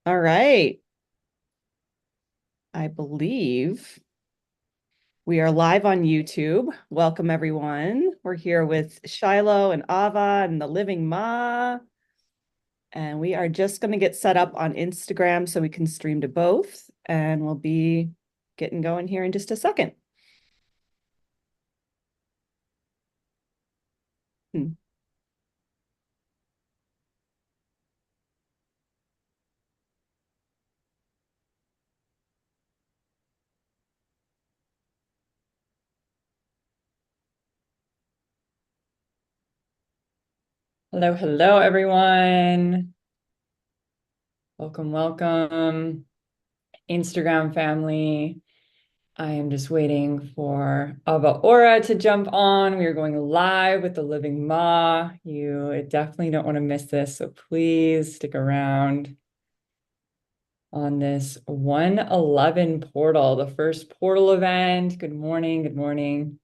All right. I believe we are live on YouTube. Welcome, everyone. We're here with Shiloh and Ava and the Living Ma. And we are just going to get set up on Instagram so we can stream to both. And we'll be getting going here in just a second. Hmm. Hello, hello, everyone. Welcome, welcome, Instagram family. I am just waiting for Ava Orah to jump on. We are going live with the Living Ma. You definitely don't want to miss this, so please stick around on this 111 portal, the first portal event. Good morning, good morning.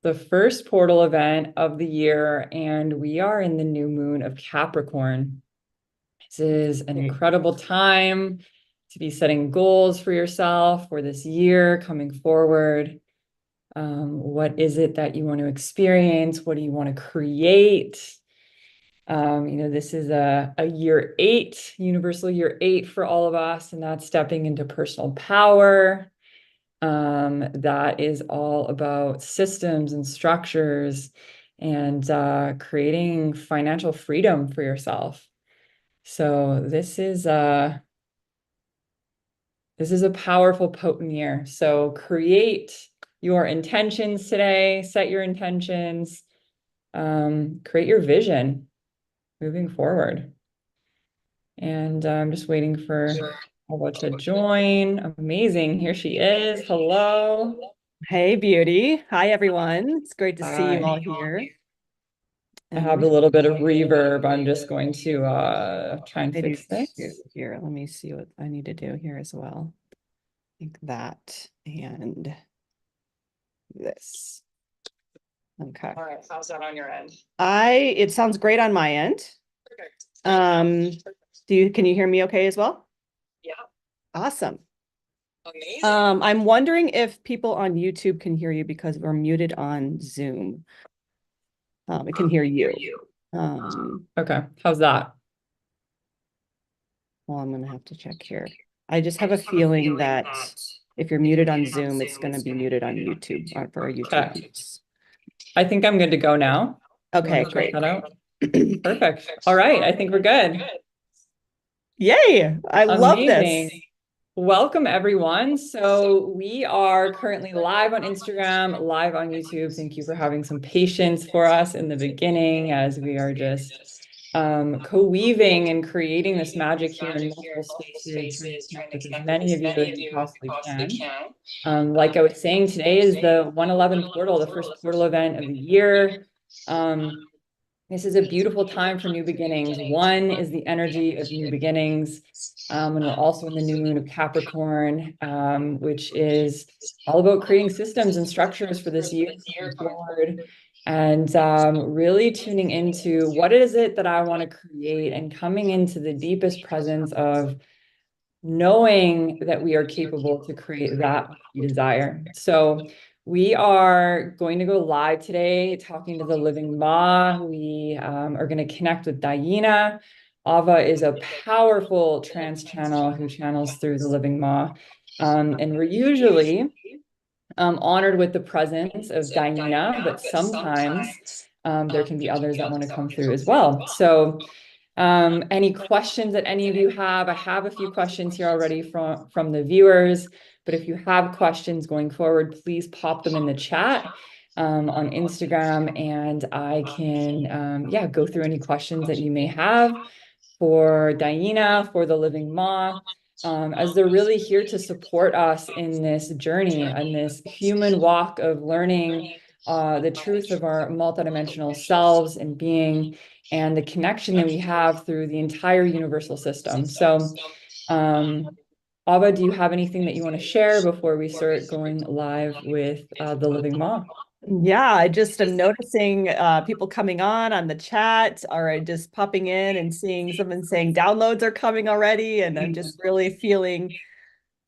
The first portal event of the year, and we are in the new moon of Capricorn. This is an incredible time to be setting goals for yourself for this year coming forward. What is it that you want to experience? What do you want to create? This is a year 8, universal year 8 for all of us, and that's stepping into personal power. That is all about systems and structures and creating financial freedom for yourself. So this is a powerful, potent year. So create your intentions today, set your intentions, create your vision moving forward. And I'm just waiting for Ava to join. Amazing. Here she is. Hello. Hey, beauty. Hi, everyone. It's great to see you all Hi. here. I And let have me a little bit of reverb. I'm just going to try and I do fix too this. here. Let me see what I need to do here as well. I think that and this. Okay. All right, how's that on your end? It sounds great on my end. Perfect. Um, can you hear me okay as well? Yeah, Awesome. amazing. I'm wondering if people on YouTube can hear you because we're muted on Zoom. I can hear you. Okay, how's that? Well, I'm gonna have to check here. I just have a feeling that if you're muted on Zoom, it's gonna be muted on YouTube for our YouTube Okay, views. I think I'm good to go now. You want Okay, to check great. that out? Perfect. All right, I think we're good. Yay! I love this. Amazing. Welcome, everyone. So we are currently live on Instagram, live on YouTube. Thank you for having some patience for us in the beginning as we are just co-weaving and creating this magic here in multiple spaces, trying to connect with as many of you as we possibly can. Like I was saying, today is the 111 portal, the first portal event of the year. This is a beautiful time for new beginnings. One is the energy of new beginnings. And we're also in the new moon of Capricorn, which is all about creating systems and structures for this year going forward. And really tuning into what is it that I want to create and coming into the deepest presence of knowing that we are capable to create that we desire. So we are going to go live today talking to the Living Ma. We are going to connect with DiYeena. Ava is a powerful trance channel who channels through the Living Ma. And we're usually honored with the presence of DiYeena, but sometimes there can be others that want to come through as well. So any questions that any of you have? I have a few questions here already from the viewers, but if you have questions going forward, please pop them in the chat on Instagram, and I can go through any questions that you may have for DiYeena, for the Living Ma, as they're really here to support us in this journey, and this human walk of learning the truth of our multidimensional selves and being, and the connection that we have through the entire universal system. So, Ava, do you have anything that you want to share before we start going live with the Living Ma? Yeah, I just am noticing people coming on the chat, or just popping in and seeing someone saying downloads are coming already, and I'm just really feeling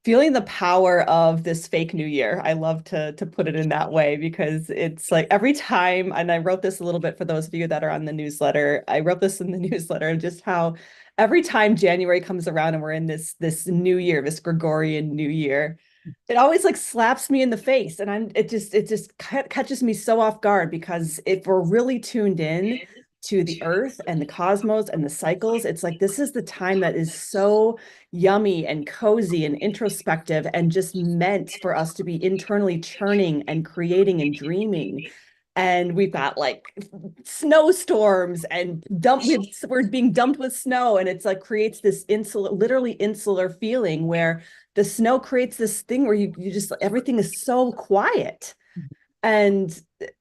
the power of this fake new year. I love to put it in that way because it's like every time, and I wrote this a little bit for those of you that are on the newsletter. I wrote this in the newsletter, just how every time January comes around and we're in this new year, this Gregorian new year, it always like slaps me in the face, and it just catches me so off guard, because if we're really tuned in to the earth and the cosmos and the cycles, it's like this is the time that is so yummy and cozy and introspective and just meant for us to be internally churning and creating and dreaming. And we've got like snowstorms and we're being dumped with snow, and it's like creates this insular, literally insular feeling where the snow creates this thing where you just everything is so quiet. And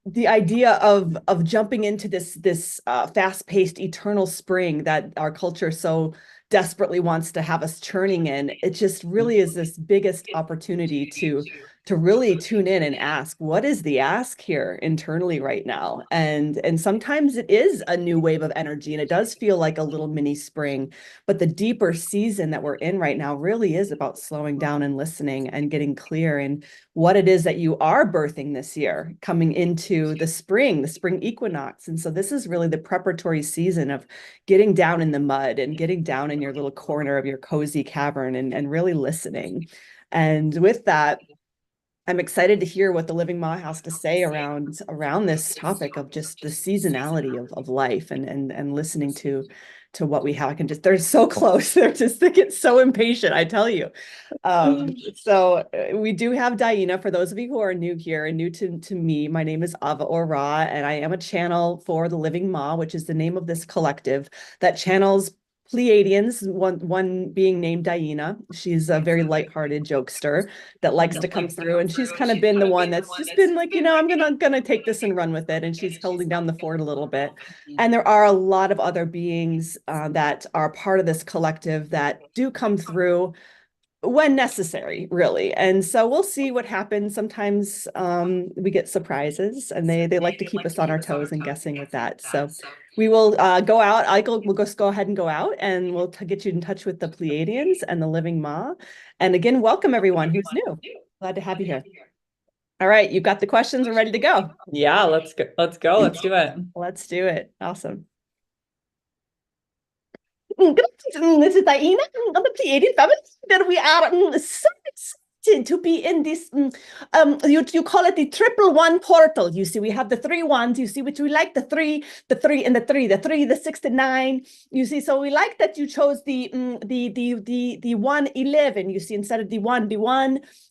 the idea of jumping into this fast-paced eternal spring that our culture so desperately wants to have us churning in, it just really is this biggest opportunity to really tune in and ask, what is the ask here internally right now? And sometimes it is a new wave of energy, and it does feel like a little mini spring, but the deeper season that we're in right now really is about slowing down and listening and getting clear in what it is that you are birthing this year, coming into the spring equinox. And so this is really the preparatory season of getting down in the mud and getting down in your little corner of your cozy cavern, and really listening. And with that, I'm excited to hear what the Living Ma has to say around this topic of just the seasonality of life, and listening to what we have. I can just, they're so close. They get so impatient, I tell you. We do have DiYeena. For those of you who are new here and new to me, my name is Ava Orah, and I am a channel for the Living Ma, which is the name of this collective that channels Pleiadians, one being named DiYeena. She's a very lighthearted jokester that likes to come through, and she's kind of been the one that's just been like, I'm gonna take this and run with it, and she's holding down the fort a little bit. And there are a lot of other beings that are part of this collective that do come through when necessary, really. And so we'll see what happens. Sometimes we get surprises, and they like to keep us on our toes and guessing with that. So we will go out. We'll just go ahead and go out, and we'll get you in touch with the Pleiadians and the Living Ma. And again, welcome everyone who's new. Glad to have you here. All right, you've got the questions. We're ready to go. Yeah, let's go. Let's go. Let's do it. Let's do it. Awesome. This is DiYeena of the Pleiadian Family. That we are so excited to be in this. You call it the triple one portal. You see, we have the 3 1s. You see, which we like the three, and the three, the 6 to 9. You see, so we like that you chose the 111. You see, instead of the 1.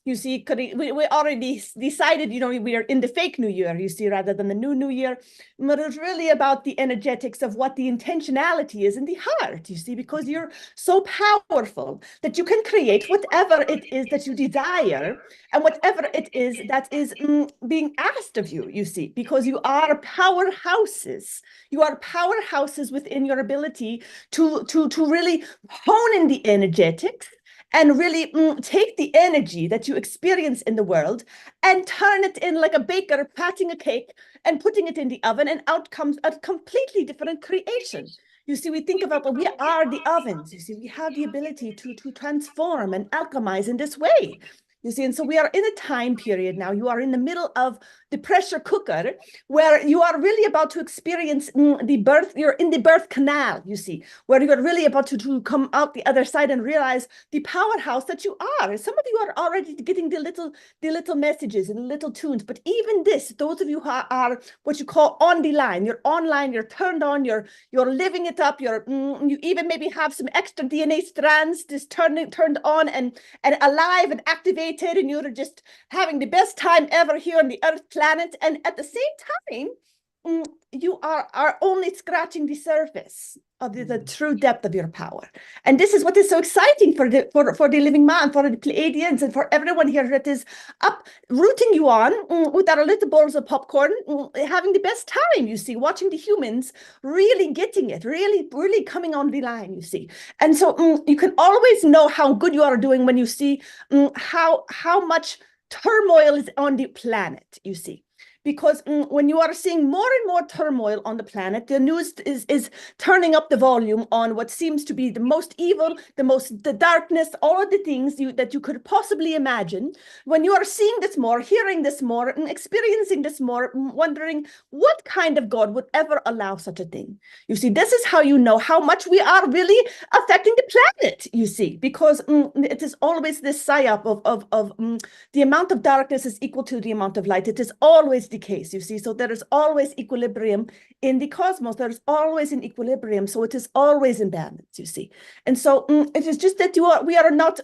You see, we already decided, we are in the fake new year, you see, rather than the new year. But it's really about the energetics of what the intentionality is in the heart, you see, because you're so powerful that you can create whatever it is that you desire, and whatever it is that is being asked of you, you see, because you are powerhouses. You are powerhouses within your ability to really hone in the energetics and really take the energy that you experience in the world and turn it in like a baker patting a cake and putting it in the oven, and out comes a completely different creation. You see, we think about, well, we are the ovens. You see, we have the ability to transform and alchemize in this way. You see, and so we are in a time period now. You are in the middle of the pressure cooker, where you are really about to experience the birth. You're in the birth canal, you see, where you're really about to come out the other side and realize the powerhouse that you are. Some of you are already getting the little messages and little tunes, but even this, those of you who are what you call on the line, you're online, you're turned on, you're living it up, you even maybe have some extra DNA strands just turned on and alive and activated, and you're just having the best time ever here on the Earth planet. And at the same time, you are only scratching the surface of the true depth of your power. And this is what is so exciting for the Living Man, for the Pleiadians, and for everyone here that is up rooting you on with our little bowls of popcorn, having the best time, you see, watching the humans really getting it, really coming on the line, you see. And so you can always know how good you are doing when you see how much turmoil is on the planet, you see. because when you are seeing more and more turmoil on the planet, the news is turning up the volume on what seems to be the most evil, the darkness, all of the things that you could possibly imagine. When you are seeing this more, hearing this more, and experiencing this more, wondering what kind of God would ever allow such a thing. You see, this is how you know how much we are really affecting the planet, you see, because it is always this psyop of the amount of darkness is equal to the amount of light. It is always the case, you see. So there is always equilibrium in the cosmos. There is always an equilibrium. So it is always in balance, you see. And so it is just that we are not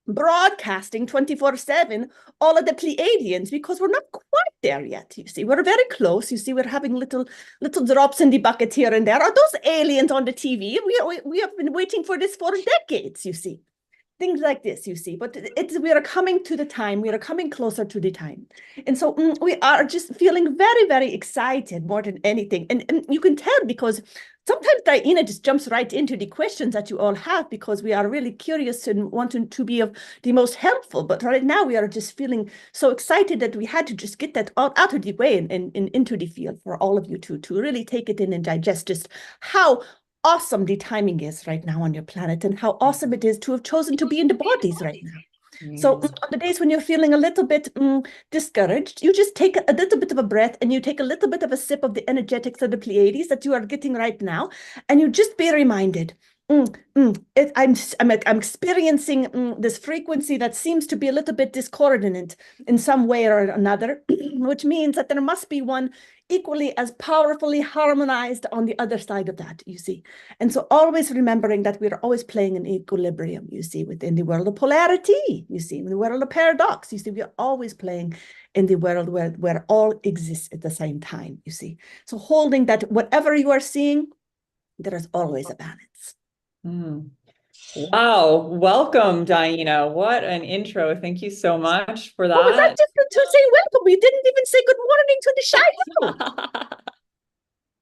broadcasting 24/7 all of the Pleiadians, because we're not quite there yet, you see. We're very close, you see. We're having little drops in the bucket here and there. Are those aliens on the TV? We have been waiting for this for decades, you see. Things like this, you see. But we are coming to the time. We are coming closer to the time. And so we are just feeling very, very excited more than anything. And you can tell, because sometimes DiYeena just jumps right into the questions that you all have, because we are really curious and wanting to be of the most helpful. But right now we are just feeling so excited that we had to just get that all out of the way and into the field for all of you to really take it in and digest just how awesome the timing is right now on your planet, and how awesome it is to have chosen to be in the bodies right now. So on the days when you're feeling a little bit discouraged, you just take a little bit of a breath, and you take a little bit of a sip of the energetics of the Pleiades that you are getting right now, and you just be reminded, I'm experiencing this frequency that seems to be a little bit discordant in some way or another, which means that there must be one equally as powerfully harmonized on the other side of that, you see. And so always remembering that we're always playing in equilibrium, you see, within the world of polarity, you see, in the world of paradox, you see, we are always playing in the world where all exists at the same time, you see. So holding that, whatever you are seeing, there is always a balance. Wow. Welcome, DiYeena. What an intro. Thank you so much for that. Oh, was that just to say welcome? We didn't even say good morning to the Shiloh.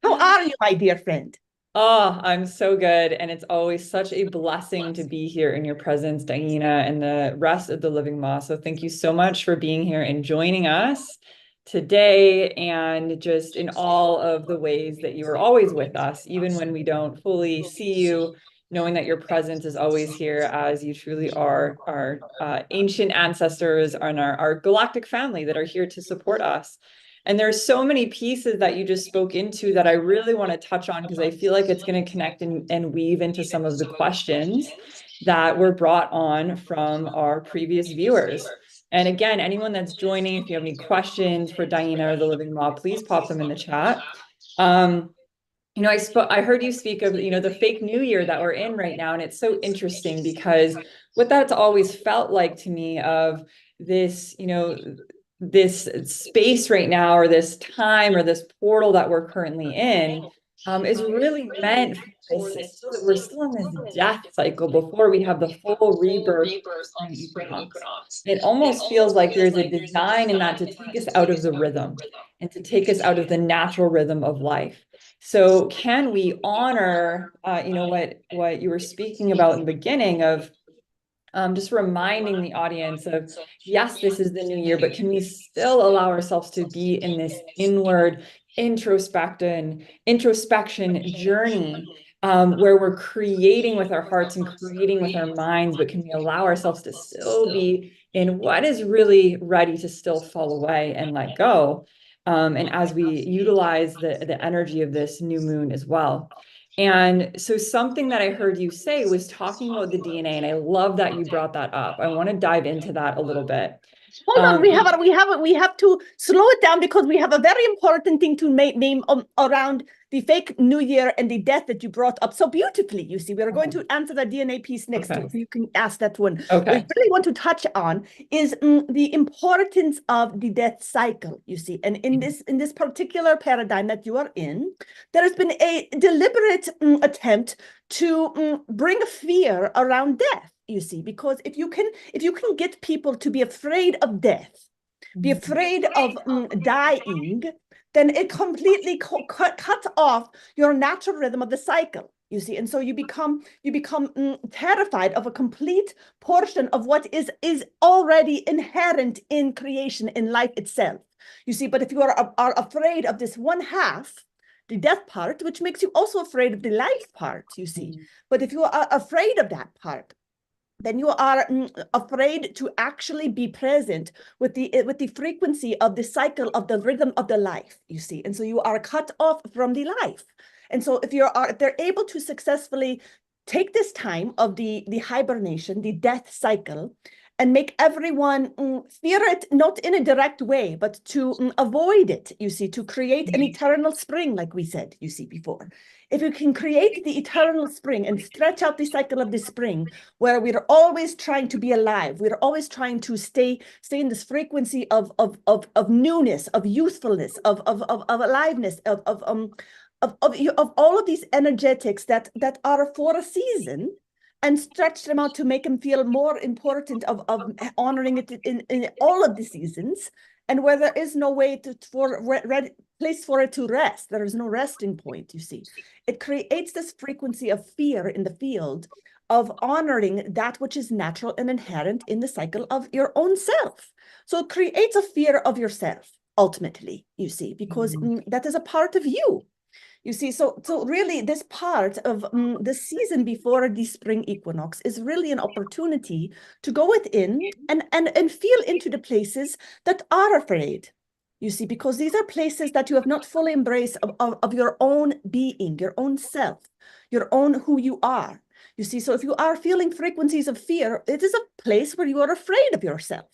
How are you, my dear friend? Oh, I'm so good. And it's always such a blessing to be here in your presence, DiYeena, and the rest of the Living Ma. So thank you so much for being here and joining us today, and just in all of the ways that you are always with us, even when we don't fully see you, knowing that your presence is always here, as you truly are our ancient ancestors and our galactic family that are here to support us. And there's so many pieces that you just spoke into that I really want to touch on, because I feel like it's going to connect and weave into some of the questions that were brought on from our previous viewers. And again, anyone that's joining, if you have any questions for DiYeena or the Living Ma, please pop them in the chat. I heard you speak of, the fake new year that we're in right now. And it's so interesting, because what that's always felt like to me of this, this space right now, or this time, or this portal that we're currently in, is really meant for this. We're still in this death cycle before we have the full rebirth spring equinox. It almost feels like there's a design in that to take us out of the rhythm and to take us out of the natural rhythm of life. So can we honor, what you were speaking about in the beginning of just reminding the audience of, yes, this is the new year, but can we still allow ourselves to be in this inward introspection journey, where we're creating with our hearts and creating with our minds, but can we allow ourselves to still be in what is really ready to still fall away and let go? And as we utilize the energy of this new moon as well. And so something that I heard you say was talking about the DNA, and I love that you brought that up. I want to dive into that a little bit. Hold on, we have to slow it down, because we have a very important thing to name around the fake new year and the death that you brought up so beautifully. You see, we're going to answer the DNA piece next to it. You can ask that one. Okay. What we really want to touch on is the importance of the death cycle, you see. And in this particular paradigm that you are in, there has been a deliberate attempt to bring fear around death, you see, because if you can get people to be afraid of death, be afraid of dying, then it completely cuts off your natural rhythm of the cycle, you see. And so you become terrified of a complete portion of what is already inherent in creation, in life itself. You see, but if you are afraid of this one half, the death part, which makes you also afraid of the life part, you see. But if you are afraid of that part, then you are afraid to actually be present with the frequency of the cycle of the rhythm of the life, you see. And so you are cut off from the life. And so if they're able to successfully take this time of the hibernation, the death cycle, and make everyone fear it, not in a direct way, but to avoid it, you see, to create an eternal spring, like we said, you see, before. If you can create the eternal spring and stretch out the cycle of the spring, where we're always trying to be alive, we're always trying to stay in this frequency of newness, of youthfulness, of aliveness, of all of these energetics that are for a season, and stretch them out to make them feel more important of honoring it in all of the seasons, and where there is no way place for it to rest. There is no resting point, you see. It creates this frequency of fear in the field of honoring that which is natural and inherent in the cycle of your own self. So it creates a fear of yourself, ultimately, you see, because that is a part of you. You see, so really this part of the season before the spring equinox is really an opportunity to go within and feel into the places that are afraid. You see, because these are places that you have not fully embraced of your own being, your own self, your own who you are. You see, so if you are feeling frequencies of fear, it is a place where you are afraid of yourself.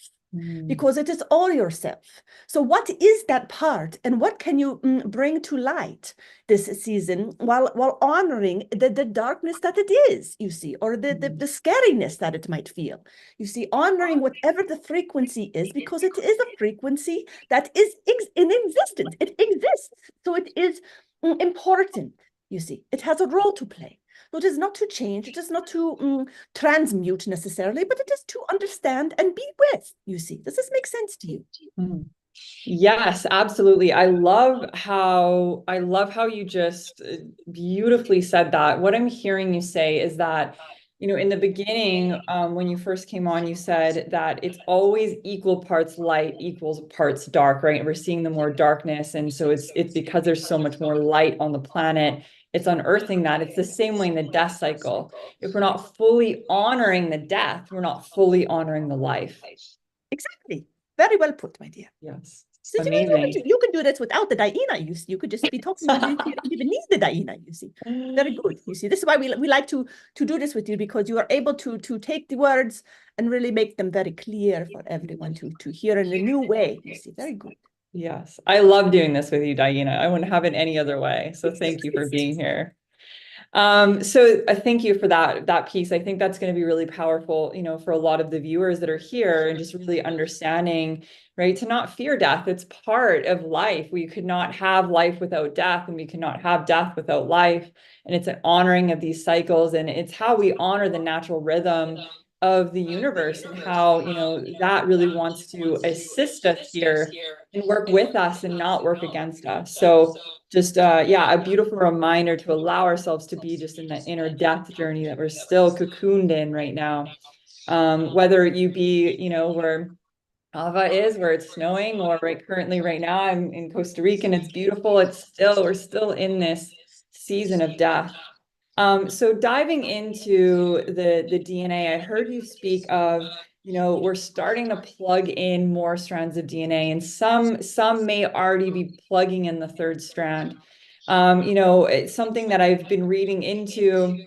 Because it is all yourself. So what is that part, and what can you bring to light this season while honoring the darkness that it is, you see, or the scariness that it might feel, you see, honoring whatever the frequency is, because it is a frequency that is in existence. It exists, so it is important, you see. It has a role to play. So it is not to change, it is not to transmute necessarily, but it is to understand and be with, you see. Does this make sense to you? Yes, absolutely. I love how you just beautifully said that. What I'm hearing you say is that, in the beginning, when you first came on, you said that it's always equal parts light equals parts dark, right? And we're seeing the more darkness. And so it's because there's so much more light on the planet. It's unearthing that. It's the same way in the death cycle. If we're not fully honoring the death, we're not fully honoring the life. Exactly. Very well put, my dear. Yes. So Amazing. you can do this without the DiYeena. You could just be talking with you. You don't even need the DiYeena, you see. Very good. You see, this is why we like to do this with you, because you are able to take the words and really make them very clear for everyone to hear in a new way. You see, very good. Yes, I love doing this with you, DiYeena. I wouldn't have it any other way. So thank you for being here. So thank you for that piece. I think that's going to be really powerful, for a lot of the viewers that are here, and just really understanding, right, to not fear death. It's part of life. We could not have life without death, and we cannot have death without life. And it's an honoring of these cycles, and it's how we honor the natural rhythm of the universe, and how, that really wants to assist us here and work with us and not work against us. So just, a beautiful reminder to allow ourselves to be just in that inner death journey that we're still cocooned in right now. Whether you be, where Ava is, where it's snowing, or currently right now I'm in Costa Rica and it's beautiful. We're still in this season of death. So diving into the DNA, I heard you speak of, we're starting to plug in more strands of DNA, and some may already be plugging in the third strand. It's something that I've been reading into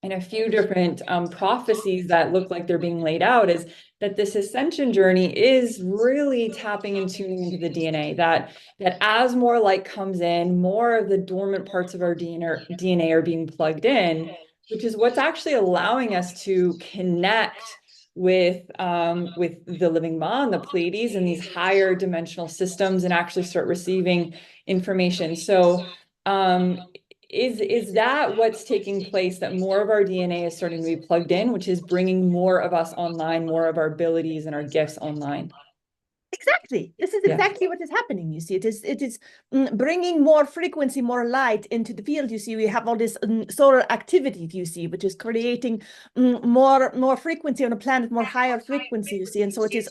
in a few different prophecies that look like they're being laid out, is that this ascension journey is really tapping and tuning into the DNA, that as more light comes in, more of the dormant parts of our DNA are being plugged in, which is what's actually allowing us to connect with the living Ma and the Pleiades and these higher dimensional systems, and actually start receiving information. So is that what's taking place, that more of our DNA is starting to be plugged in, which is bringing more of us online, more of our abilities and our gifts online? Exactly. This is Yeah. exactly what is happening. You see, it is bringing more frequency, more light into the field. You see, we have all this solar activity, you see, which is creating more frequency on the planet, more higher frequency. You see, and so it is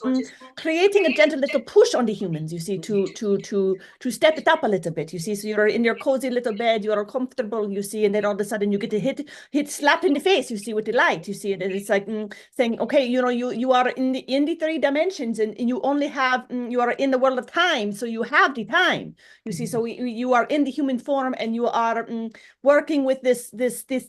creating a gentle little push on the humans. You see, to step it up a little bit. You see, so you're in your cozy little bed, you are comfortable. You see, and then all of a sudden you get to hit slap in the face. You see, with the light. You see, and it's like saying, okay, you are in the three dimensions, and you only have you are in the world of time, so you have the time. You see, so you are in the human form, and you are working with this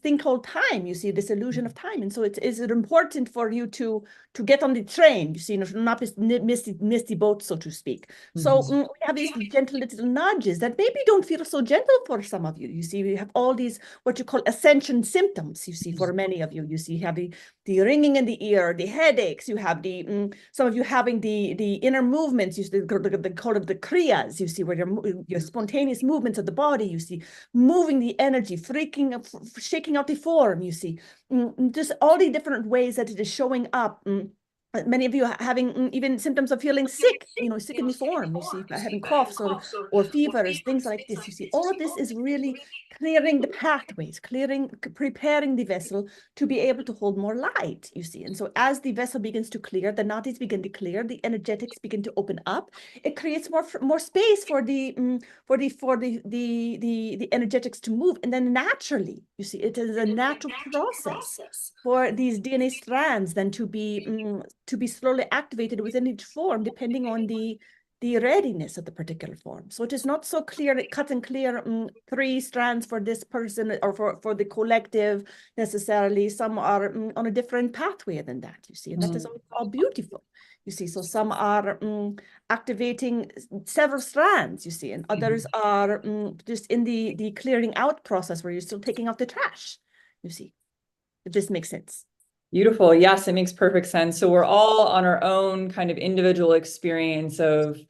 thing called time. You see, this illusion of time, and so it is important for you to get on the train. You see, not miss the boat, so to speak. So we have these gentle little nudges that maybe don't feel so gentle for some of you. You see, we have all these what you call ascension symptoms. You see, for many of you, you see, you have the ringing in the ear, the headaches. You have the some of you having the inner movements. You see, they call it the kriyas. You see, where your spontaneous movements of the body. You see, moving the energy, shaking out the form. You see, just all the different ways that it is showing up. Many of you are having even symptoms of feeling sick, sick in the form. You see, having coughs or fevers, things like this. You see, all of this is really clearing the pathways, preparing the vessel to be able to hold more light. You see, and so as the vessel begins to clear, the nadis begin to clear, the energetics begin to open up. It creates more space for the energetics to move, and then naturally, you see, it is a natural process for these DNA strands then to be slowly activated within each form, depending on the readiness of the particular form. So it is not so clear, cut and clear, 3 strands for this person or for the collective necessarily. Some are on a different pathway than that, you see, and that is all beautiful. You see, so some are activating several strands, you see, and others are just in the clearing out process where you're still taking out the trash, you see, if this makes sense. Beautiful. Yes, it makes perfect sense. So we're all on our own kind of individual experience of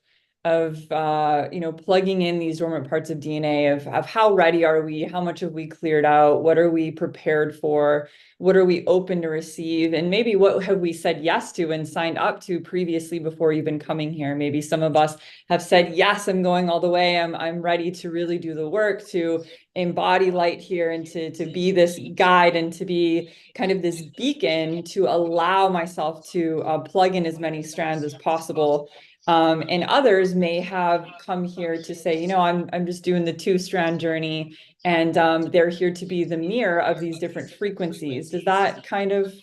plugging in these dormant parts of DNA of how ready are we? How much have we cleared out? What are we prepared for? What are we open to receive? And maybe what have we said yes to and signed up to previously before even coming here? Maybe some of us have said, yes, I'm going all the way. I'm ready to really do the work, to embody light here, and to be this guide, and to be kind of this beacon to allow myself to plug in as many strands as possible. And others may have come here to say, I'm just doing the 2-strand journey, and they're here to be the mirror of these different frequencies. Does that kind of,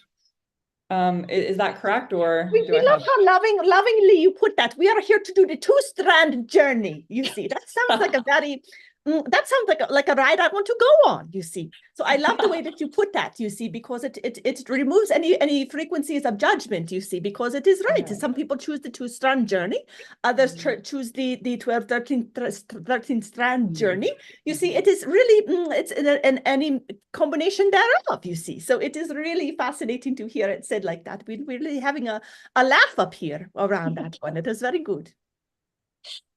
is that correct? Or we love how lovingly you put that. We are here to do the 2-strand journey. You see, that sounds like a very that sounds like a ride I want to go on, you see. So I love the way that you put that, you see, because it removes any frequencies of judgment, you see, because it is right. Some people choose the 2-strand journey, others choose the 12, 13 strand journey. You see, it is really it's any combination thereof, you see. So it is really fascinating to hear it said like that. We're really having a laugh up here around that one. It is very good.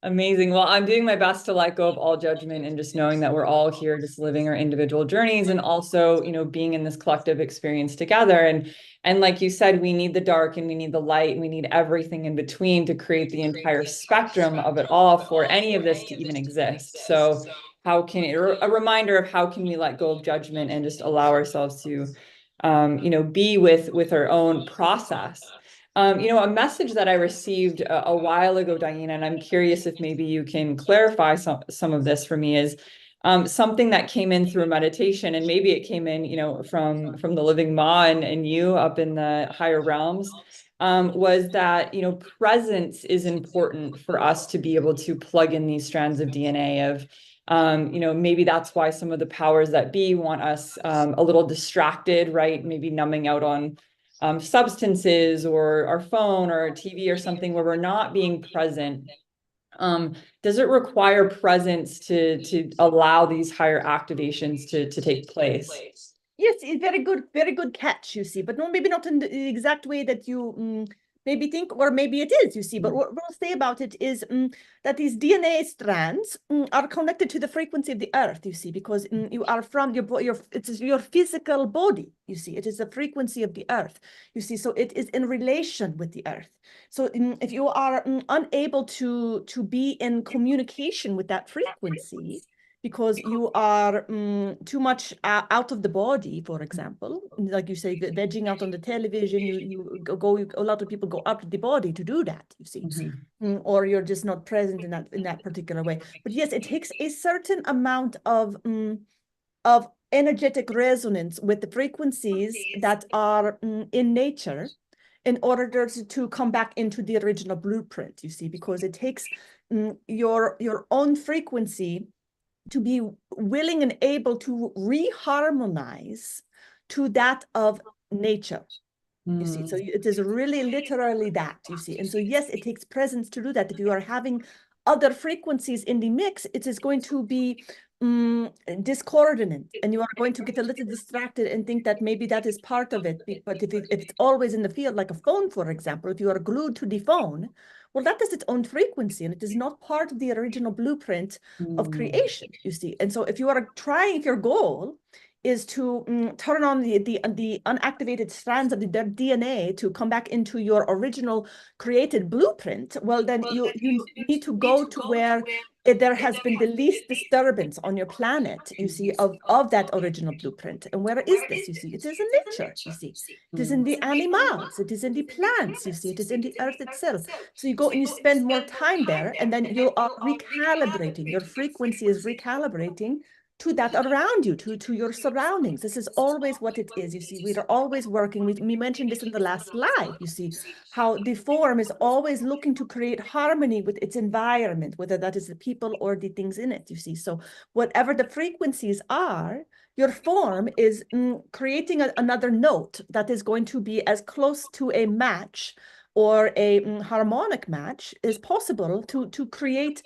Amazing. Well, I'm doing my best to let go of all judgment, and just knowing that we're all here just living our individual journeys, and also, being in this collective experience together. And like you said, we need the dark and we need the light, and we need everything in between to create the entire spectrum of it all for any of this to even exist. So how can a reminder of how can we let go of judgment and just allow ourselves to be with our own process. A message that I received a while ago, DiYeena, and I'm curious if maybe you can clarify some of this for me, is something that came in through a meditation, and maybe it came in, from the living Ma and you up in the higher realms, was that, presence is important for us to be able to plug in these strands of DNA of, maybe that's why some of the powers that be want us a little distracted, right? Maybe numbing out on substances or our phone or our TV or something, where we're not being present. Does it require presence to allow these higher activations to take place? Yes, it's very good catch, you see, but no, maybe not in the exact way that you maybe think, or maybe it is, you see, but what we'll say about it is that these DNA strands are connected to the frequency of the earth, you see, because you are from it's your physical body, you see, it is the frequency of the earth, you see, so it is in relation with the earth. So if you are unable to be in communication with that frequency, because you are too much out of the body, for example, like you say, vegging out on the television, a lot of people go out of the body to do that, you see, or you're just not present in that particular way. But yes, it takes a certain amount of energetic resonance with the frequencies that are in nature in order to come back into the original blueprint, you see, because it takes your own frequency to be willing and able to reharmonize to that of nature, you see. So it is really literally that, you see. And so, yes, it takes presence to do that. If you are having other frequencies in the mix, it is going to be discordant, and you are going to get a little distracted and think that maybe that is part of it. But if it's always in the field, like a phone, for example, if you are glued to the phone, well, that is its own frequency, and it is not part of the original blueprint of creation, you see. And so if you are trying, if your goal is to turn on the unactivated strands of the DNA to come back into your original created blueprint, well, then you need to go to where there has been the least disturbance on your planet, you see, of that original blueprint. And where is this? You see, it is in nature, you see. It is in the animals, it is in the plants, you see, it is in the earth itself. So you go and you spend more time there, and then you are recalibrating. Your frequency is recalibrating to that around you, to your surroundings. This is always what it is, you see. We are always working. We mentioned this in the last live, you see, how the form is always looking to create harmony with its environment, whether that is the people or the things in it, you see. So whatever the frequencies are, your form is creating another note that is going to be as close to a match or a harmonic match as possible to create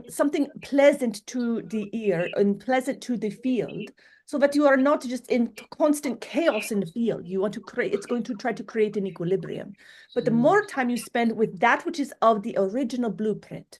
something pleasant to the ear and pleasant to the field, so that you are not just in constant chaos in the field. You want to create, it's going to try to create an equilibrium. But the more time you spend with that which is of the original blueprint,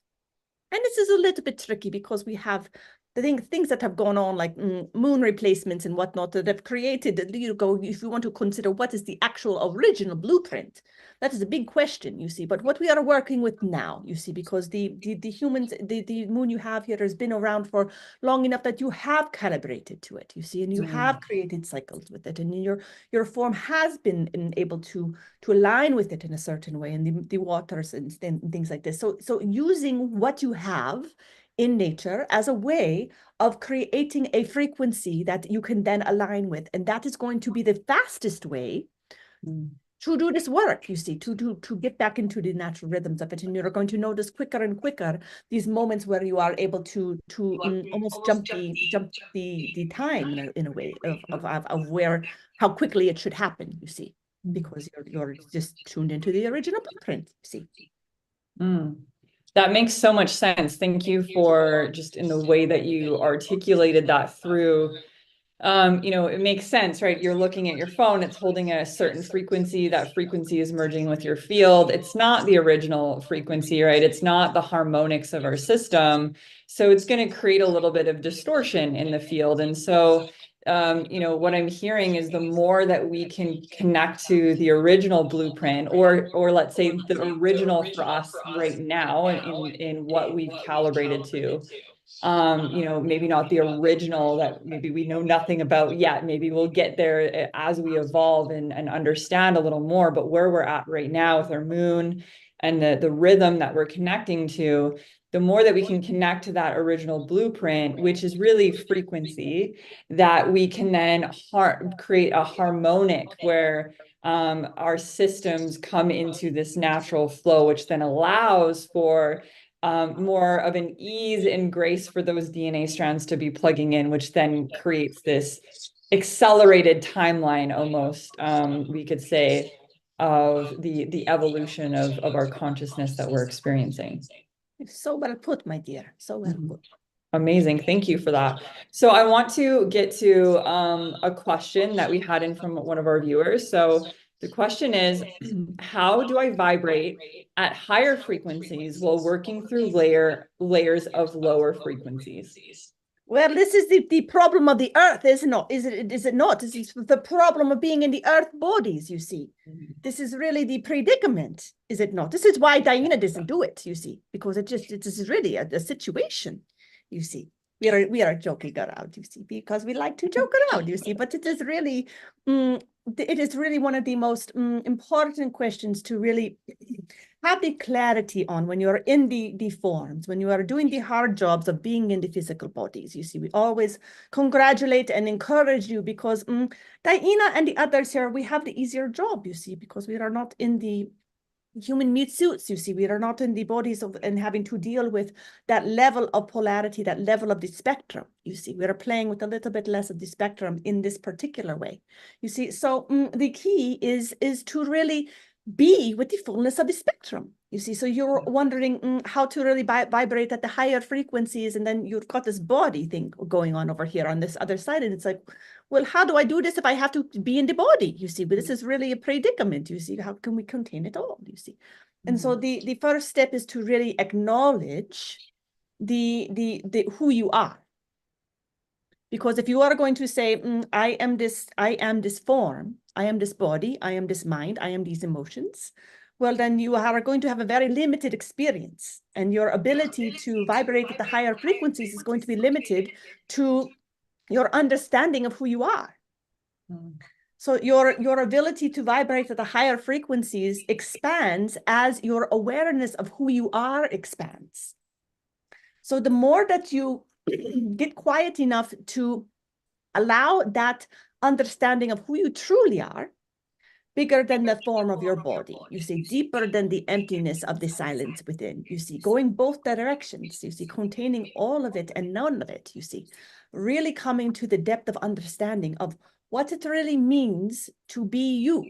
and this is a little bit tricky because we have the things that have gone on, like moon replacements and whatnot, that have created, if you want to consider what is the actual original blueprint, that is a big question, you see. But what we are working with now, you see, because the humans, the moon you have here has been around for long enough that you have calibrated to it, you see, and you have created cycles with it, and your form has been able to align with it in a certain way, and the waters and things like this. So using what you have in nature as a way of creating a frequency that you can then align with. And that is going to be the fastest way to do this work, you see, to get back into the natural rhythms of it. And you're going to notice quicker and quicker these moments where you are able to almost jump the time in a way of where, how quickly it should happen, you see, because you're just tuned into the original blueprint, you see. That makes so much sense. Thank you for just in the way that you articulated that through. It makes sense, right? You're looking at your phone, it's holding a certain frequency. That frequency is merging with your field. It's not the original frequency, right? It's not the harmonics of our system. So it's going to create a little bit of distortion in the field. And so what I'm hearing is the more that we can connect to the original blueprint, or let's say the original for us right now in what we've calibrated to, maybe not the original that maybe we know nothing about yet. Maybe we'll get there as we evolve and understand a little more, but where we're at right now with our moon and the rhythm that we're connecting to, the more that we can connect to that original blueprint, which is really frequency, that we can then create a harmonic where our systems come into this natural flow, which then allows for more of an ease and grace for those DNA strands to be plugging in, which then creates this accelerated timeline almost, we could say, of the evolution of our consciousness that we're experiencing. So well put, my dear. So well put. Amazing. Thank you for that. So I want to get to a question that we had in from one of our viewers. So The question is, how do I vibrate at higher frequencies while working through layers of lower frequencies? Well, this is the problem of the earth, is it not? Is it not? This is the problem of being in the earth bodies, you see. This is really the predicament, is it not? This is why DiYeena doesn't do it, you see, because it is really a situation, you see. We are joking around, you see, because we like to joke around, you see, but it is really one of the most important questions to really have the clarity on when you're in the forms, when you are doing the hard jobs of being in the physical bodies. You see, we always congratulate and encourage you because DiYeena and the others here, we have the easier job, you see, because we are not in the human meat suits, you see, we are not in the bodies of and having to deal with that level of polarity, that level of the spectrum, you see. We are playing with a little bit less of the spectrum in this particular way, you see. So the key is to really be with the fullness of the spectrum, you see. So you're wondering how to really vibrate at the higher frequencies, and then you've got this body thing going on over here on this other side, and it's like, well, how do I do this if I have to be in the body, you see? But this is really a predicament, you see. How can we contain it all, you see? And so the first step is to really acknowledge the who you are. Because if you are going to say, I am this form, I am this body, I am this mind, I am these emotions, well, then you are going to have a very limited experience, and your ability to vibrate at the higher frequencies is going to be limited to your understanding of who you are. So your ability to vibrate at the higher frequencies expands as your awareness of who you are expands. So the more that you get quiet enough to allow that understanding of who you truly are, bigger than the form of your body, you see, deeper than the emptiness of the silence within, you see, going both directions, you see, containing all of it and none of it, you see, really coming to the depth of understanding of what it really means to be you,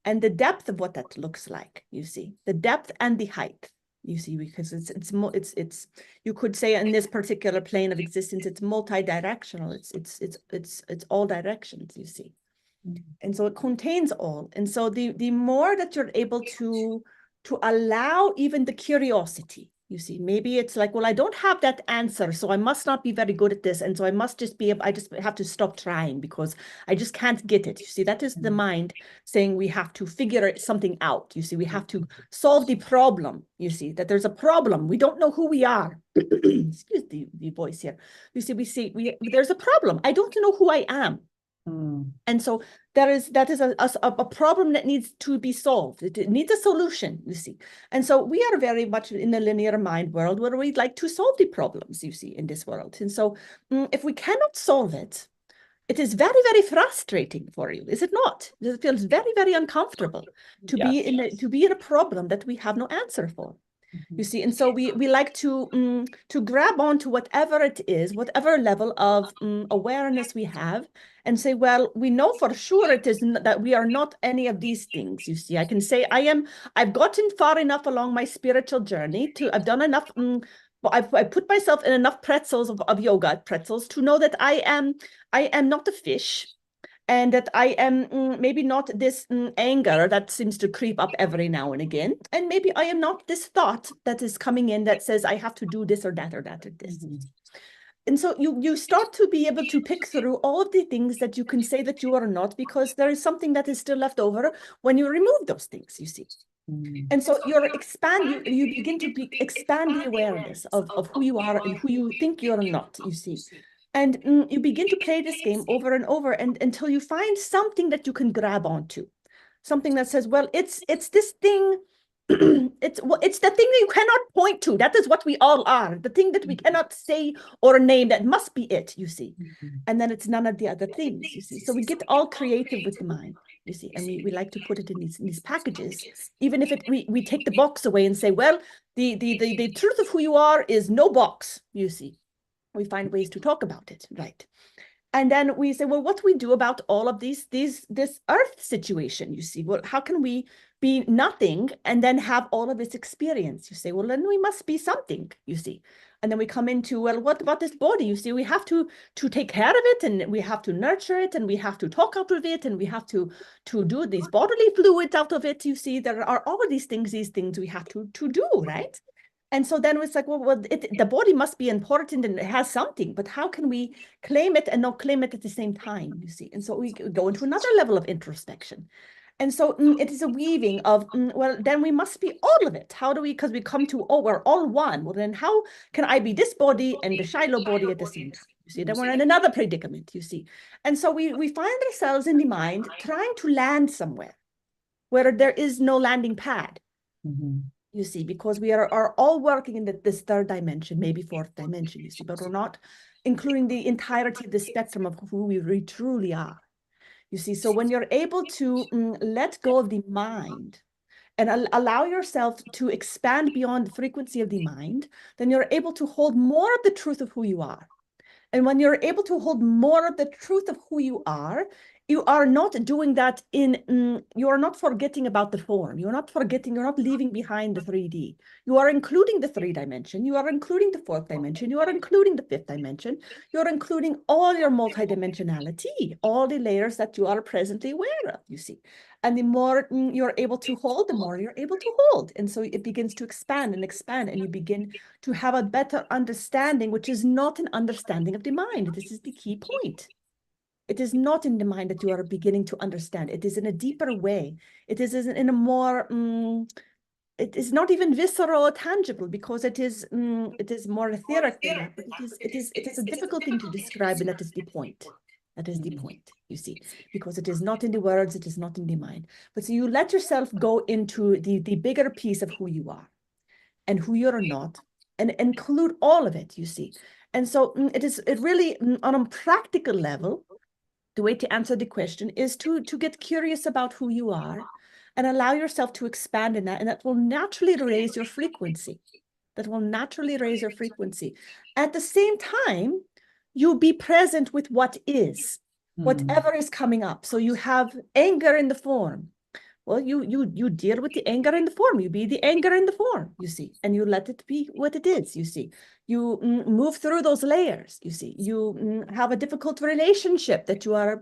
and the depth of what that looks like, you see, the depth and the height, you see, because it's you could say in this particular plane of existence, it's multi-directional, it's all directions, you see. And so it contains all. And so the more that you're able to allow even the curiosity, you see, maybe it's like, well, I don't have that answer, so I must not be very good at this. And so I must just I just have to stop trying because I just can't get it. You see, that is the mind saying we have to figure something out. You see, we have to solve the problem. You see, that there's a problem. We don't know who we are. Excuse the voice here. You see, there's a problem. I don't know who I am. And so that is a problem that needs to be solved. It needs a solution, you see. And so we are very much in a linear mind world where we like to solve the problems, you see, in this world. And so if we cannot solve it, it is very, very frustrating for you, is it not? It feels very, very uncomfortable to be in a problem that we have no answer for. You see, and so we like to grab onto whatever it is, whatever level of awareness we have, and say, well, we know for sure it is that we are not any of these things. You see, I can say I've gotten far enough along my spiritual journey I've done enough. I put myself in enough pretzels of yoga pretzels to know that I am not a fish. And that I am maybe not this anger that seems to creep up every now and again. And maybe I am not this thought that is coming in that says I have to do this or that or that or this. And so you start to be able to pick through all of the things that you can say that you are not, because there is something that is still left over when you remove those things, you see. And so you begin to expand the awareness of who you are and who you think you're not, you see. And you begin to play this game over and over until you find something that you can grab onto, something that says, well, it's this thing, it's the thing that you cannot point to. That is what we all are, the thing that we cannot say or name, that must be it, you see. And then it's none of the other things, you see. So we get all creative with the mind, you see, and we like to put it in these packages, even if we take the box away and say, well, the truth of who you are is no box, you see. We find ways to talk about it, right? And then we say, well, what do we do about all of this earth situation? You see, well, how can we be nothing and then have all of this experience? You say, well, then we must be something, you see. And then we come into, well, what about this body? You see, we have to take care of it, and we have to nurture it, and we have to talk out of it, and we have to do these bodily fluids out of it. You see, there are all of these things we have to do, right? And so then it's like, well, the body must be important and it has something, but how can we claim it and not claim it at the same time, you see? And so we go into another level of introspection. And so it is a weaving of, well, then we must be all of it. How do we, because we come to, oh, we're all one. Well, then how can I be this body and the Shiloh body at the same time? You see, then we're in another predicament, you see. And so we find ourselves in the mind trying to land somewhere where there is no landing pad. You see, because we are all working in this third dimension, maybe fourth dimension, you see, but we're not including the entirety of the spectrum of who we really truly are. You see, so when you're able to let go of the mind and allow yourself to expand beyond the frequency of the mind, then you're able to hold more of the truth of who you are. And when you're able to hold more of the truth of who you are not doing that you are not forgetting about the form. You're not forgetting, you're not leaving behind the 3D. You are including the 3D. You are including the fourth dimension. You are including the fifth dimension. You're including all your multidimensionality, all the layers that you are presently aware of, you see. And the more you're able to hold, the more you're able to hold. And so it begins to expand, and you begin to have a better understanding, which is not an understanding of the mind. This is the key point. It is not in the mind that you are beginning to understand. It is in a deeper way. It is in a more, it is not even visceral or tangible, because it is more etheric than that. But it is a difficult thing to describe, and that is the point. That is the point, you see, because it is not in the words, it is not in the mind. But so you let yourself go into the bigger piece of who you are and who you're not, and include all of it, you see. And so it really, on a practical level, the way to answer the question is to get curious about who you are and allow yourself to expand in that, and that will naturally raise your frequency. That will naturally raise your frequency. At the same time, you be present with what is, whatever is coming up. So you have anger in the form. Well, you deal with the anger in the form. You be the anger in the form, you see, and you let it be what it is, you see. You move through those layers, you see. You have a difficult relationship that you are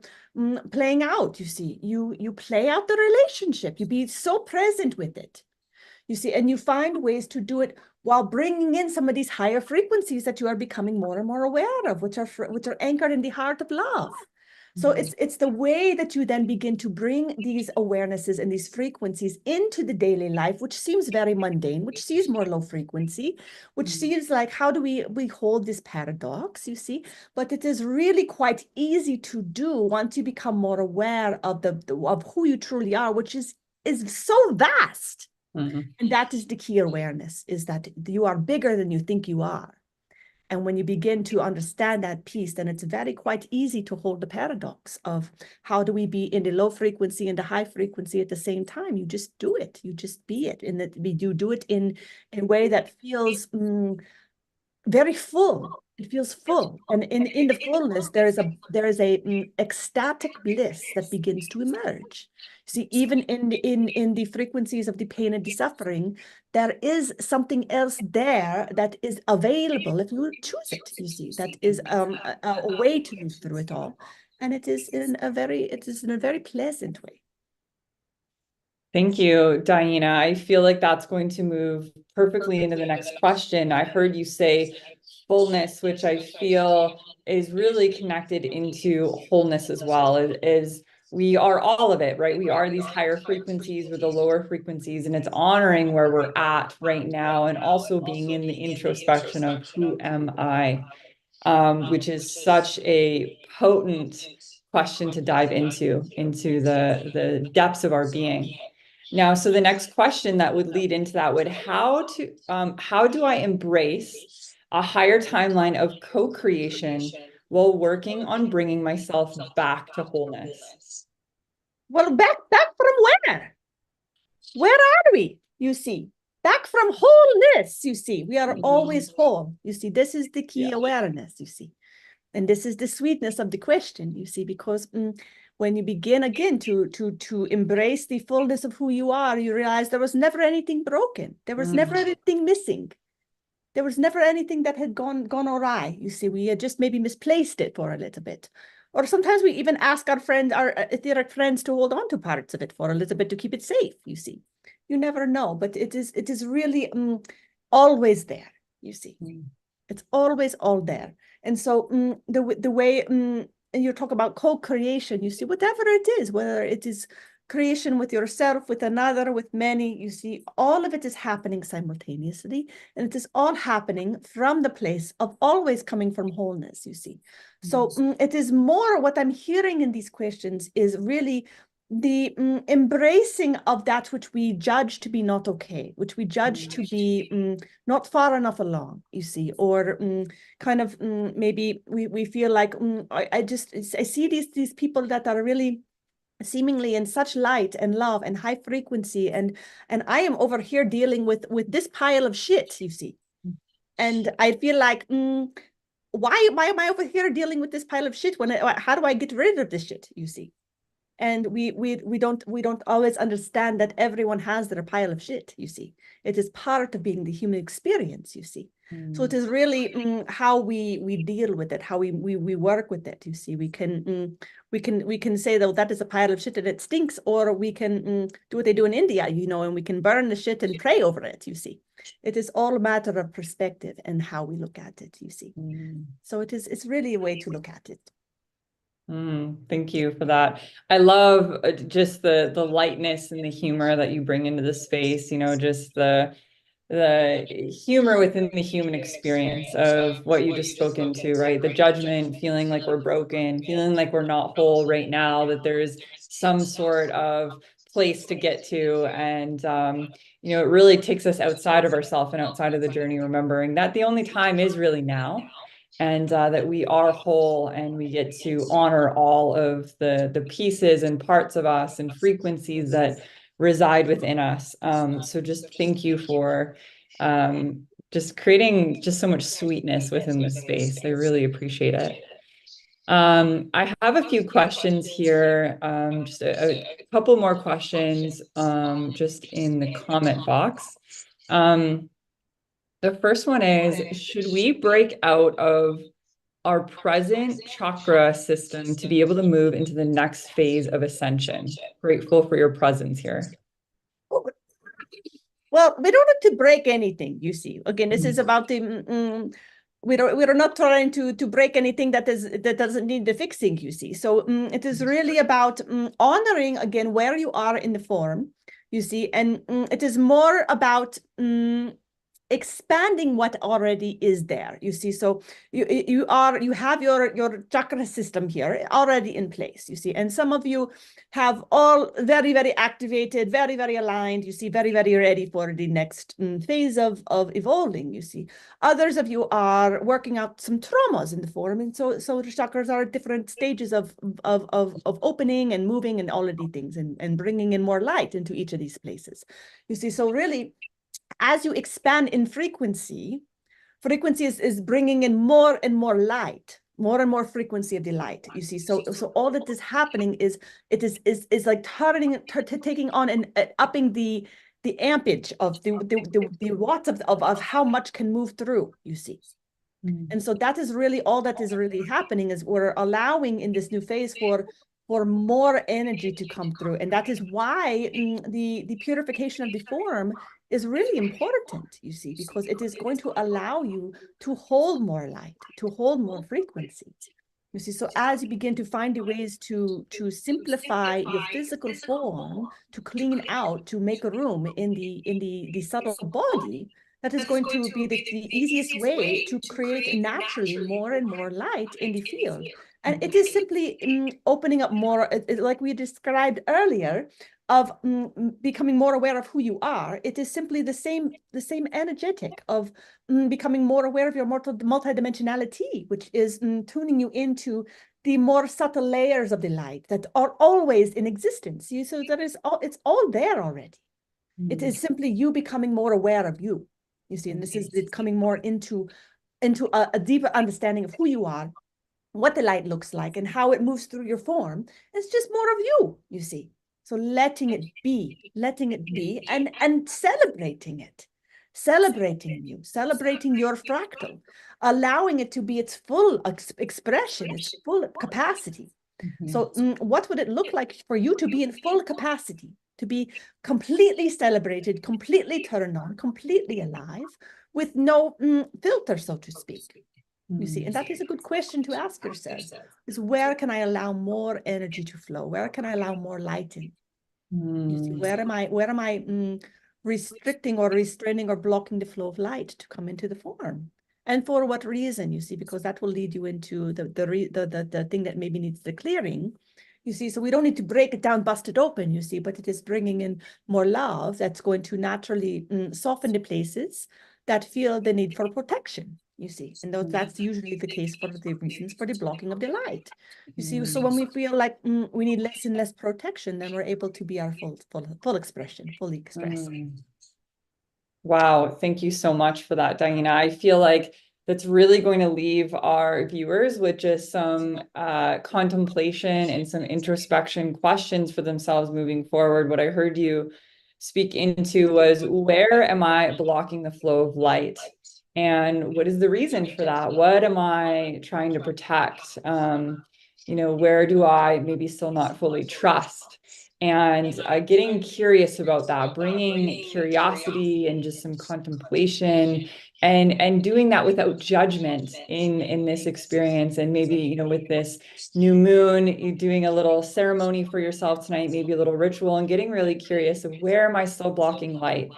playing out, you see. You play out the relationship. You be so present with it, you see, and you find ways to do it while bringing in some of these higher frequencies that you are becoming more and more aware of, which are anchored in the heart of love. So it's the way that you then begin to bring these awarenesses and these frequencies into the daily life, which seems very mundane, which seems more low frequency, which seems like, how do we hold this paradox, you see? But it is really quite easy to do once you become more aware of of who you truly are, which is so vast. And that is the key awareness, is that you are bigger than you think you are. And when you begin to understand that piece, then it's quite easy to hold the paradox of how do we be in the low frequency and the high frequency at the same time. You just do it. You just be it. And that we do it in a way that feels very full. It feels full. And in the fullness, there is a ecstatic bliss that begins to emerge. See, even in the frequencies of the pain and the suffering, there is something else there that is available if you choose it, you see. That is a way to move through it all. And it is in a very pleasant way. Thank you, DiYeena. I feel like that's going to move perfectly into the next question. I heard you say fullness, which I feel is really connected into wholeness as well, is we are all of it, right? We are these higher frequencies with the lower frequencies, and it's honoring where we're at right now, and also being in the introspection of who am I, which is such a potent question to dive into the depths of our being. Now, so the next question that would lead into that would, how do I embrace a higher timeline of co-creation while working on bringing myself back to wholeness? Well, back from where? Where are we? You see, back from wholeness, you see. We are always whole. You see, this is the key awareness, you see. And this is the sweetness of the question, you see, because when you begin again to embrace the fullness of who you are, you realize there was never anything broken. There was never anything missing. There was never anything that had gone awry. You see, we had just maybe misplaced it for a little bit. Or sometimes we even ask our friends, our etheric friends, to hold on to parts of it for a little bit to keep it safe, you see. You never know, but it is really always there, you see. It's always all there. And so the way and you talk about co-creation, you see, whatever it is, whether it is creation with yourself, with another, with many, you see, all of it is happening simultaneously. And it is all happening from the place of always coming from wholeness, you see. So it is more what I'm hearing in these questions is really the embracing of that which we judge to be not okay, which we judge to be not far enough along, you see, or kind of maybe we feel like I see these people that are really seemingly in such light and love and high frequency, and I am over here dealing with this pile of shit, you see, and I feel like why am I over here dealing with this pile of shit when how do I get rid of this shit, you see? And we don't always understand that everyone has their pile of shit, you see. It is part of being the human experience, you see. So it is really how we deal with it, how we work with it, you see. We can say that is a pile of shit and it stinks, or we can do what they do in India, you know, and we can burn the shit and pray over it, you see. It is all a matter of perspective and how we look at it, you see. So it's really a way to look at it. Thank you for that. I love just the lightness and the humor that you bring into the space, you know, just the humor within the human experience of what you just spoke into, right? The judgment, feeling like we're broken, feeling like we're not whole right now, that there's some sort of place to get to. And, you know, it really takes us outside of ourselves and outside of the journey, remembering that the only time is really now. And that we are whole and we get to honor all of the pieces and parts of us and frequencies that reside within us. So just thank you for just creating just so much sweetness within the space. I really appreciate it. I have a few questions here, just a couple more questions just in the comment box. The first one is, should we break out of our present chakra system to be able to move into the next phase of ascension? Grateful for your presence here. Well, we don't have to break anything, you see. Again, this is about the we're not trying to break anything that doesn't need the fixing, you see. So it is really about honoring again where you are in the form, you see, and it is more about expanding what already is there, you see. So you have your chakra system here already in place, you see, and some of you have all very activated, very aligned, you see, very ready for the next phase of evolving, you see. Others of you are working out some traumas in the form, and so the chakras are at different stages of opening and moving and all of these things, and bringing in more light into each of these places, you see. So really, as you expand in frequency is bringing in more and more light, more and more frequency of the light, you see. So all that is happening is it is like taking on and upping the ampage of the watts of how much can move through, you see. And so that is really all that is really happening, is we're allowing in this new phase for more energy to come through. And that is why the purification of the form is really important, you see, because it is going to allow you to hold more light, to hold more frequency, you see. So as you begin to find the ways to simplify your physical form, to clean out, to make a room in the subtle body, that is going to be the easiest way to create naturally more and more light in the field. And it is simply opening up more, like we described earlier, of becoming more aware of who you are. It is simply the same energetic of becoming more aware of your multidimensionality, which is tuning you into the more subtle layers of the light that are always in existence. So that is all, it's all there already. It is simply you becoming more aware of you, you see, and this is it coming more into a deeper understanding of who you are, what the light looks like, and how it moves through your form. It's just more of you, you see. So letting it be, and celebrating it, celebrating you, celebrating your fractal, allowing it to be its full expression, its full capacity. So what would it look like for you to be in full capacity, to be completely celebrated, completely turned on, completely alive, with no filter, so to speak? You see, and that is a good question to ask yourself, is where can I allow more energy to flow? Where can I allow more light in? You see, where am I restricting or restraining or blocking the flow of light to come into the form? And for what reason, you see, because that will lead you into the thing that maybe needs the clearing, you see. So we don't need to break it down, bust it open, you see, but it is bringing in more love that's going to naturally soften the places that feel the need for protection, you see. And that's usually the case for the reasons for the blocking of the light, you see. So when we feel like we need less and less protection, then we're able to be our full expression, fully expressed. Wow, thank you so much for that, DiYeena. I feel like that's really going to leave our viewers with just some contemplation and some introspection questions for themselves moving forward. What I heard you speak into was, where am I blocking the flow of light? And what is the reason for that? What am I trying to protect? Where do I maybe still not fully trust? And getting curious about that, bringing curiosity and just some contemplation, and doing that without judgment in this experience. And maybe, with this new moon, you're doing a little ceremony for yourself tonight, maybe a little ritual, and getting really curious of, where am I still blocking light?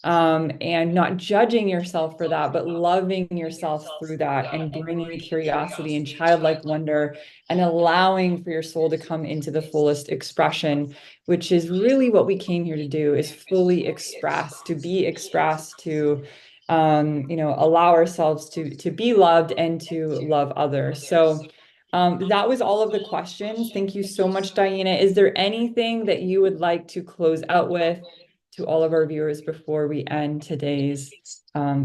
And not judging yourself for that, but loving yourself through that, and bringing curiosity and childlike wonder, and allowing for your soul to come into the fullest expression, which is really what we came here to do, is fully express, to be expressed, to allow ourselves to be loved and to love others. So that was all of the questions. Thank you so much, DiYeena. Is there anything that you would like to close out with to all of our viewers before we end today's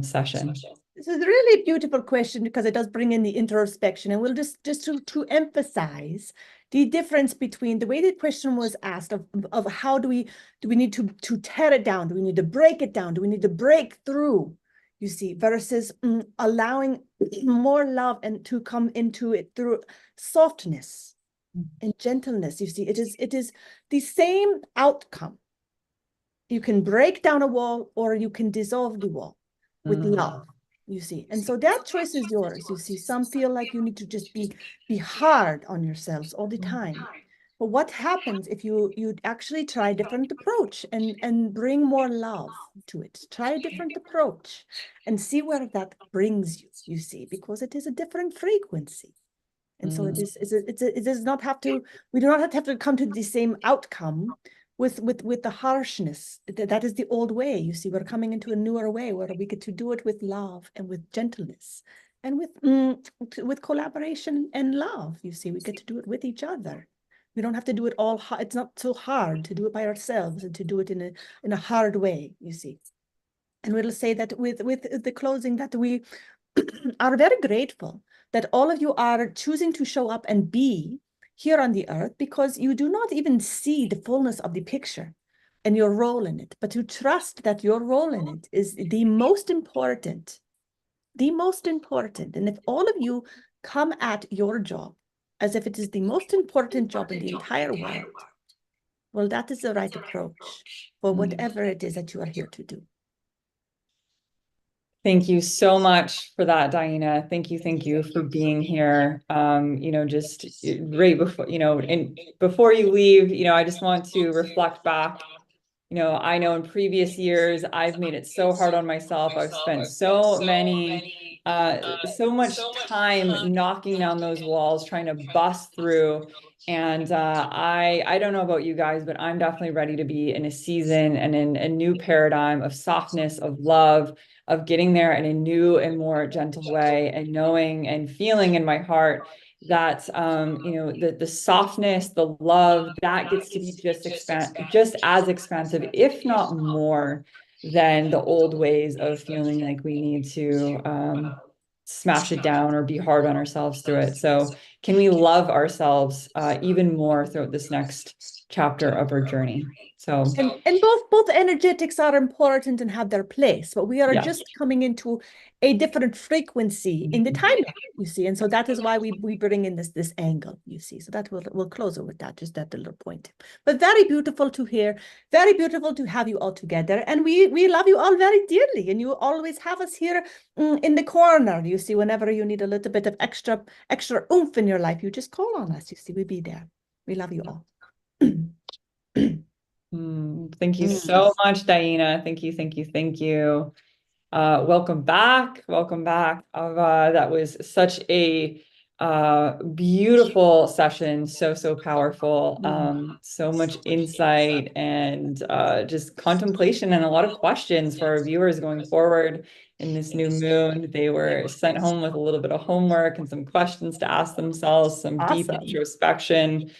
session? This is a really beautiful question, because it does bring in the introspection, and we'll just to emphasize the difference between the way the question was asked of how do we need to tear it down? Do we need to break it down? Do we need to break through? You see, versus allowing more love and to come into it through softness and gentleness. You see, it is the same outcome. You can break down a wall, or you can dissolve the wall with love, you see. And so that choice is yours, you see. Some feel like you need to just be hard on yourselves all the time. But what happens if you actually try a different approach and bring more love to it? Try a different approach and see where that brings you, you see, because it is a different frequency. And so it does not have to, we do not have to come to the same outcome with the harshness. That is the old way, you see. We're coming into a newer way where we get to do it with love and with gentleness and with collaboration and love, you see. We get to do it with each other. We don't have to do it all. It's not so hard to do it by ourselves and to do it in a hard way, you see. And we'll say that with the closing, that we are very grateful that all of you are choosing to show up and be here on the earth, because you do not even see the fullness of the picture and your role in it, but to trust that your role in it is the most important, the most important. And if all of you come at your job as if it is the most important job in the entire world, well, that is the right approach for whatever it is that you are here to do. Thank you so much for that, DiYeena. Thank you for being here. Just right before, and before you leave, I just want to reflect back. I know in previous years, I've made it so hard on myself. I've spent so much time knocking down those walls, trying to bust through. And I don't know about you guys, but I'm definitely ready to be in a season and in a new paradigm of softness, of love, of getting there in a new and more gentle way, and knowing and feeling in my heart that the softness, the love, that gets to be just as expansive, if not more, than the old ways of feeling like we need to smash it down or be hard on ourselves through it. So can we love ourselves even more throughout this next chapter of our journey? So And both energetics are important and have their place, but we are yeah. just coming into a different frequency in the timeline, you see. And so that is why we bring in this angle, you see. So that we'll close it with that, just that little point. But very beautiful to hear, very beautiful to have you all together. And we love you all very dearly. And you always have us here in the corner, you see. Whenever you need a little bit of extra oomph in your life, you just call on us, you see. We'll be there. We love you all. Thank you so much, DiYeena. Thank you, thank you, thank you. Welcome back. Welcome back, Ava. That was such a beautiful session. So powerful. So much insight and just contemplation and a lot of questions for our viewers going forward in this new moon. They were sent home with a little bit of homework and some questions to ask themselves, some deep Awesome. introspection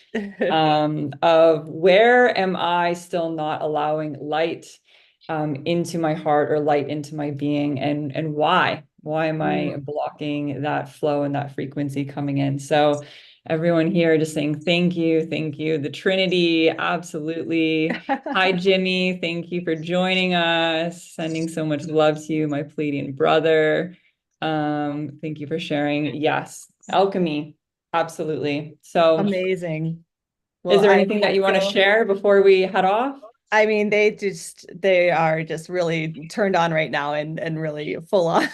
of where am I still not allowing light into my heart or light into my being, and why am I blocking that flow and that frequency coming in? So everyone here just saying thank you, the Trinity, absolutely. Hi Jimmy, thank you for joining us, sending so much love to you, my Pleiadian brother. Thank you for sharing. Yes, alchemy, absolutely. So amazing. is Well, there anything that you want to share before we head off? I mean, they are just really turned on right now and really full on.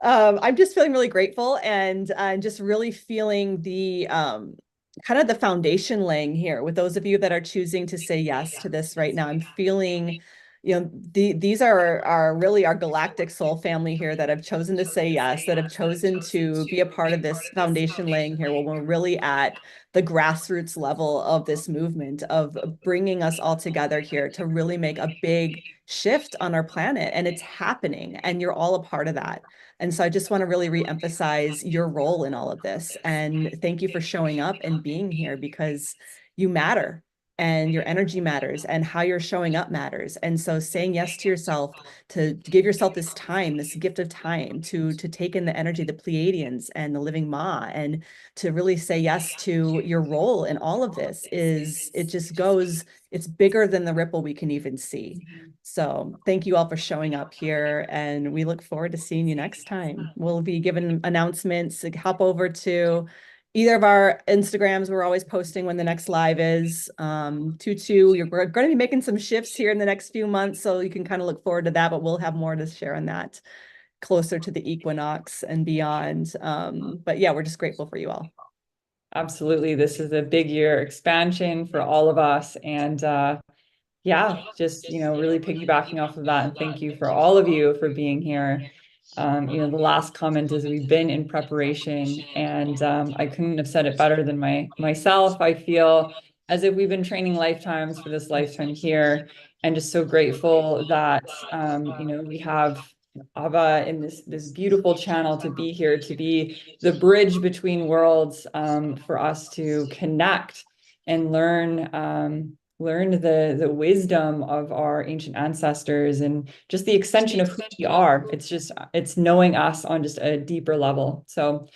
I'm just feeling really grateful and just really feeling the kind of the foundation laying here with those of you that are choosing to say yes to this right now. I'm feeling, these are really our galactic soul family here that have chosen to say yes, that have chosen to be a part of this foundation laying here, where we're really at the grassroots level of this movement of bringing us all together here to really make a big shift on our planet. And it's happening, and you're all a part of that. And so I just want to really reemphasize your role in all of this. And thank you for showing up and being here, because you matter and your energy matters and how you're showing up matters. And so saying yes to yourself, to give yourself this time, this gift of time to take in the energy, the Pleiadians and the living Ma, and to really say yes to your role in all of this it just goes, it's bigger than the ripple we can even see. So thank you all for showing up here, and we look forward to seeing you next time. We'll be giving announcements. Hop over to either of our Instagrams. We're always posting when the next live is. We're going to be making some shifts here in the next few months, so you can kind of look forward to that, but we'll have more to share on that closer to the equinox and beyond. But yeah, we're just grateful for you all. Absolutely. This is a big year expansion for all of us. And yeah, just, really piggybacking off of that. And thank you for all of you for being here. The last comment is we've been in preparation, and I couldn't have said it better than myself. I feel as if we've been training lifetimes for this lifetime here, and just so grateful that, we have Ava in this beautiful channel to be here, to be the bridge between worlds, for us to connect and learn the wisdom of our ancient ancestors and just the extension of who we are. It's knowing us on just a deeper level. So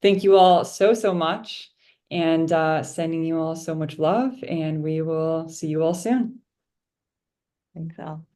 thank you all so much, and sending you all so much love, and we will see you all soon. Thanks, Al.